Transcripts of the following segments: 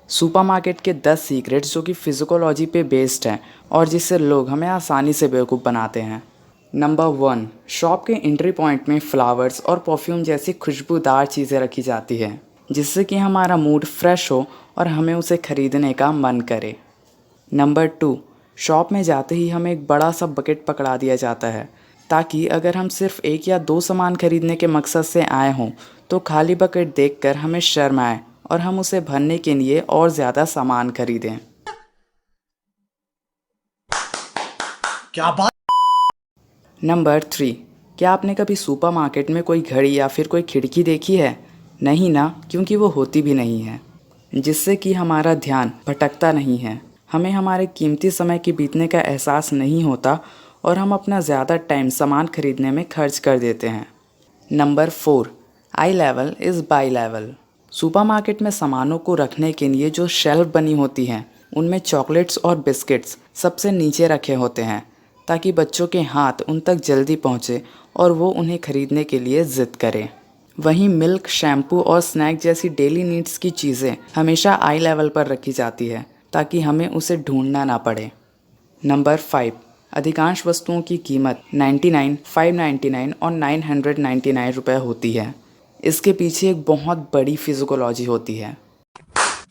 Supermarket के 10 secrets जो कि फिजिकोलॉजी पे बेस्ड हैं और जिससे लोग हमें आसानी से बेवकूफ़ बनाते हैं। नंबर 1, शॉप के एंट्री पॉइंट में फ्लावर्स और परफ्यूम जैसी खुशबूदार चीज़ें रखी जाती है जिससे कि हमारा मूड फ्रेश हो और हमें उसे खरीदने का मन करे। नंबर 2, शॉप में जाते ही हमें एक बड़ा सा बकेट पकड़ा दिया जाता है ताकि अगर हम सिर्फ एक या दो सामान खरीदने के मकसद से आए हों तो खाली बकेट देखकर हमें शर्म आए और हम उसे भरने के लिए और ज़्यादा सामान खरीदें। क्या बात। नंबर 3, क्या आपने कभी सुपरमार्केट में कोई घड़ी या फिर कोई खिड़की देखी है? नहीं ना, क्योंकि वो होती भी नहीं है, जिससे कि हमारा ध्यान भटकता नहीं है, हमें हमारे कीमती समय के बीतने का एहसास नहीं होता और हम अपना ज़्यादा टाइम सामान खरीदने में खर्च कर देते हैं। Number 4, I level is by level. Supermarket में सामानों को रखने के लिए जो शेल्फ बनी होती हैं उनमें चॉकलेट्स और बिस्किट्स सबसे नीचे रखे होते हैं ताकि बच्चों के हाथ उन तक जल्दी पहुँचे और वो उन्हें खरीदने के लिए ज़िद करें। वहीं मिल्क, शैम्पू और स्नैक जैसी डेली नीड्स की चीज़ें हमेशा आई लेवल पर रखी जाती है ताकि हमें उसे ढूंढना ना पड़े। नंबर 5, अधिकांश वस्तुओं की कीमत 99, 599 और 999 रुपये होती है। इसके पीछे एक बहुत बड़ी फिजिकोलॉजी होती है।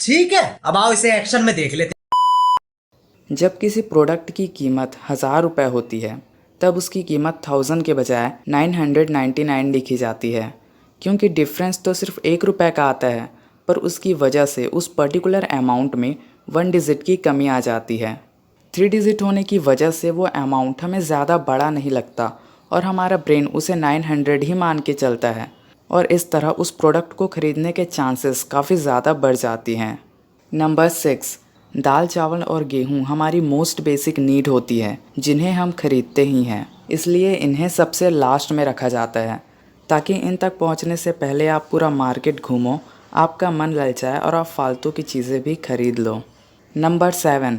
ठीक है, अब आओ इसे एक्शन में देख लेते। जब किसी प्रोडक्ट की कीमत 1000 रुपये होती है तब उसकी कीमत 1000 के बजाय 999 लिखी जाती है, क्योंकि डिफरेंस तो सिर्फ 1 रुपये का आता है पर उसकी वजह से उस पर्टिकुलर अमाउंट में 1 डिजिट की कमी आ जाती है। 3 डिजिट होने की वजह से वो अमाउंट हमें ज़्यादा बड़ा नहीं लगता और हमारा ब्रेन उसे 900 ही मान के चलता है और इस तरह उस प्रोडक्ट को ख़रीदने के चांसेस काफ़ी ज़्यादा बढ़ जाती हैं। नंबर 6, दाल, चावल और गेहूं हमारी मोस्ट बेसिक नीड होती है जिन्हें हम खरीदते ही हैं, इसलिए इन्हें सबसे लास्ट में रखा जाता है ताकि इन तक पहुंचने से पहले आप पूरा मार्केट घूमो, आपका मन ललचाए और आप फालतू की चीज़ें भी खरीद लो। नंबर 7,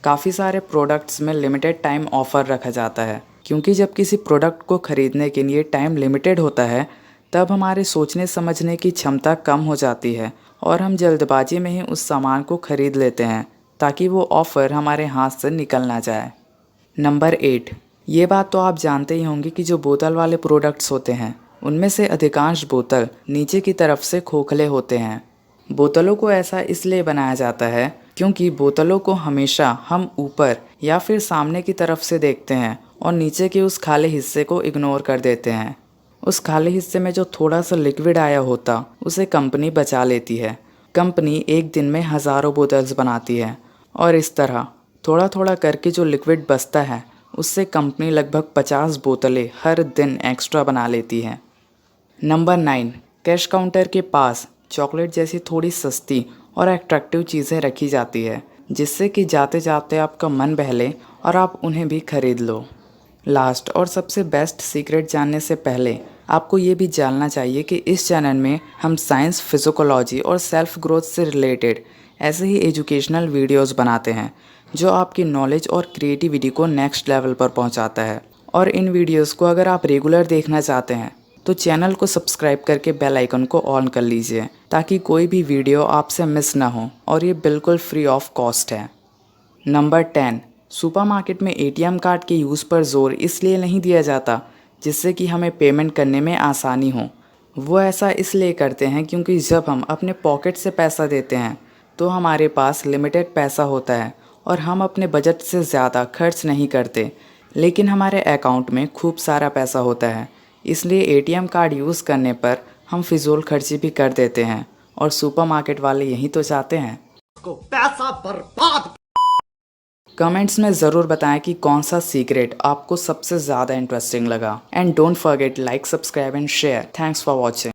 काफ़ी सारे प्रोडक्ट्स में लिमिटेड टाइम ऑफ़र रखा जाता है, क्योंकि जब किसी प्रोडक्ट को ख़रीदने के लिए टाइम लिमिटेड होता है तब हमारे सोचने समझने की क्षमता कम हो जाती है और हम जल्दबाजी में ही उस सामान को ख़रीद लेते हैं ताकि वो ऑफ़र हमारे हाथ से निकल ना जाए। नंबर 8, ये बात तो आप जानते ही होंगे कि जो बोतल वाले प्रोडक्ट्स होते हैं उनमें से अधिकांश बोतल नीचे की तरफ से खोखले होते हैं। बोतलों को ऐसा इसलिए बनाया जाता है क्योंकि बोतलों को हमेशा हम ऊपर या फिर सामने की तरफ से देखते हैं और नीचे के उस खाली हिस्से को इग्नोर कर देते हैं। उस खाली हिस्से में जो थोड़ा सा लिक्विड आया होता उसे कंपनी बचा लेती है। कंपनी एक दिन में हज़ारों बोतल्स बनाती है और इस तरह थोड़ा थोड़ा करके जो लिक्विड बचता है उससे कंपनी लगभग 50 बोतलें हर दिन एक्स्ट्रा बना लेती है। नंबर 9, कैश काउंटर के पास चॉकलेट जैसी थोड़ी सस्ती और अट्रैक्टिव चीज़ें रखी जाती है जिससे कि जाते जाते आपका मन बहले और आप उन्हें भी खरीद लो। लास्ट और सबसे बेस्ट सीक्रेट जानने से पहले आपको ये भी जानना चाहिए कि इस चैनल में हम साइंस, फिजिकोलॉजी और सेल्फ ग्रोथ से रिलेटेड ऐसे ही एजुकेशनल वीडियोस बनाते हैं जो आपकी नॉलेज और क्रिएटिविटी को नेक्स्ट लेवल पर पहुंचाता है। और इन वीडियोस को अगर आप रेगुलर देखना चाहते हैं तो चैनल को सब्सक्राइब करके बेल आइकन को ऑन कर लीजिए ताकि कोई भी वीडियो आपसे मिस ना हो और ये बिल्कुल फ्री ऑफ कॉस्ट है। नंबर 10, सुपरमार्केट में एटीएम कार्ड के यूज़ पर ज़ोर इसलिए नहीं दिया जाता जिससे कि हमें पेमेंट करने में आसानी हो। वो ऐसा इसलिए करते हैं क्योंकि जब हम अपने पॉकेट से पैसा देते हैं तो हमारे पास लिमिटेड पैसा होता है और हम अपने बजट से ज़्यादा खर्च नहीं करते, लेकिन हमारे अकाउंट में खूब सारा पैसा होता है। इसलिए एटीएम कार्ड यूज़ करने पर हम फिजूल खर्ची भी कर देते हैं और सुपरमार्केट वाले यही तो चाहते हैं। पैसा बर्बाद। कमेंट्स में ज़रूर बताएं कि कौन सा सीक्रेट आपको सबसे ज़्यादा इंटरेस्टिंग लगा। And don't forget like, subscribe and share. Thanks for watching.